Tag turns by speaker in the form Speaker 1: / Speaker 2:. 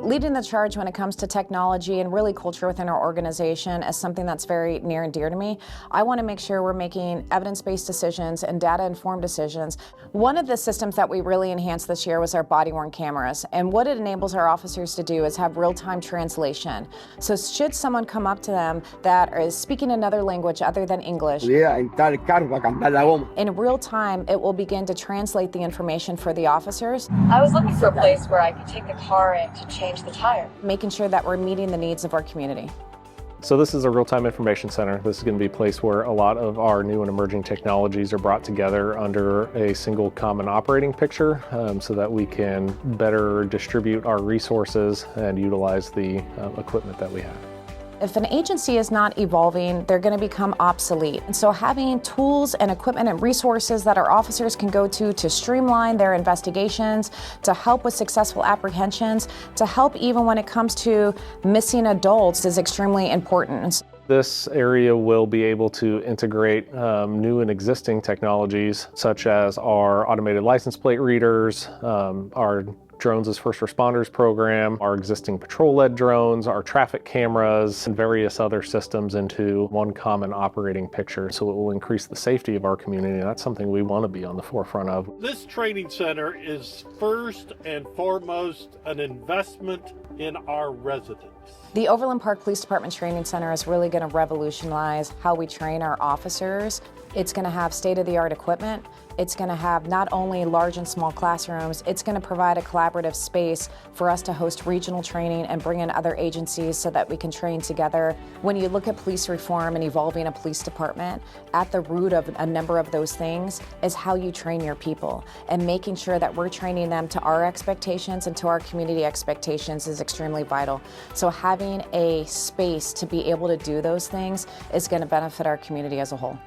Speaker 1: Leading the charge when it comes to technology and really culture within our organization is something that's very near and dear to me. I want to make sure we're making evidence-based decisions and data-informed decisions. One of the systems that we really enhanced this year was our body-worn cameras. And what it enables our officers to do is have real-time translation. So should someone come up to them that is speaking another language other than English, in real time, it will begin to translate the information for the officers.
Speaker 2: I was looking for a place where I could take the car in to change the tire.
Speaker 1: Making sure that we're meeting the needs of our community.
Speaker 3: So this is a real-time information center. This is going to be a place where a lot of our new and emerging technologies are brought together under a single common operating picture so that we can better distribute our resources and utilize the equipment that we have.
Speaker 1: If an agency is not evolving, they're going to become obsolete. And so having tools and equipment and resources that our officers can go to streamline their investigations, to help with successful apprehensions, to help even when it comes to missing adults is extremely important.
Speaker 3: This area will be able to integrate new and existing technologies such as our automated license plate readers, our Drones as First Responders program, our existing patrol-led drones, our traffic cameras, and various other systems into one common operating picture. So it will increase the safety of our community, and that's something we want to be on the forefront of.
Speaker 4: This training center is first and foremost an investment in our residents.
Speaker 1: The Overland Park Police Department Training Center is really going to revolutionize how we train our officers. It's going to have state-of-the-art equipment. It's going to have not only large and small classrooms, it's going to provide a collaborative space for us to host regional training and bring in other agencies so that we can train together. When you look at police reform and evolving a police department, at the root of a number of those things is how you train your people. And making sure that we're training them to our expectations and to our community expectations is extremely vital. So having a space to be able to do those things is going to benefit our community as a whole.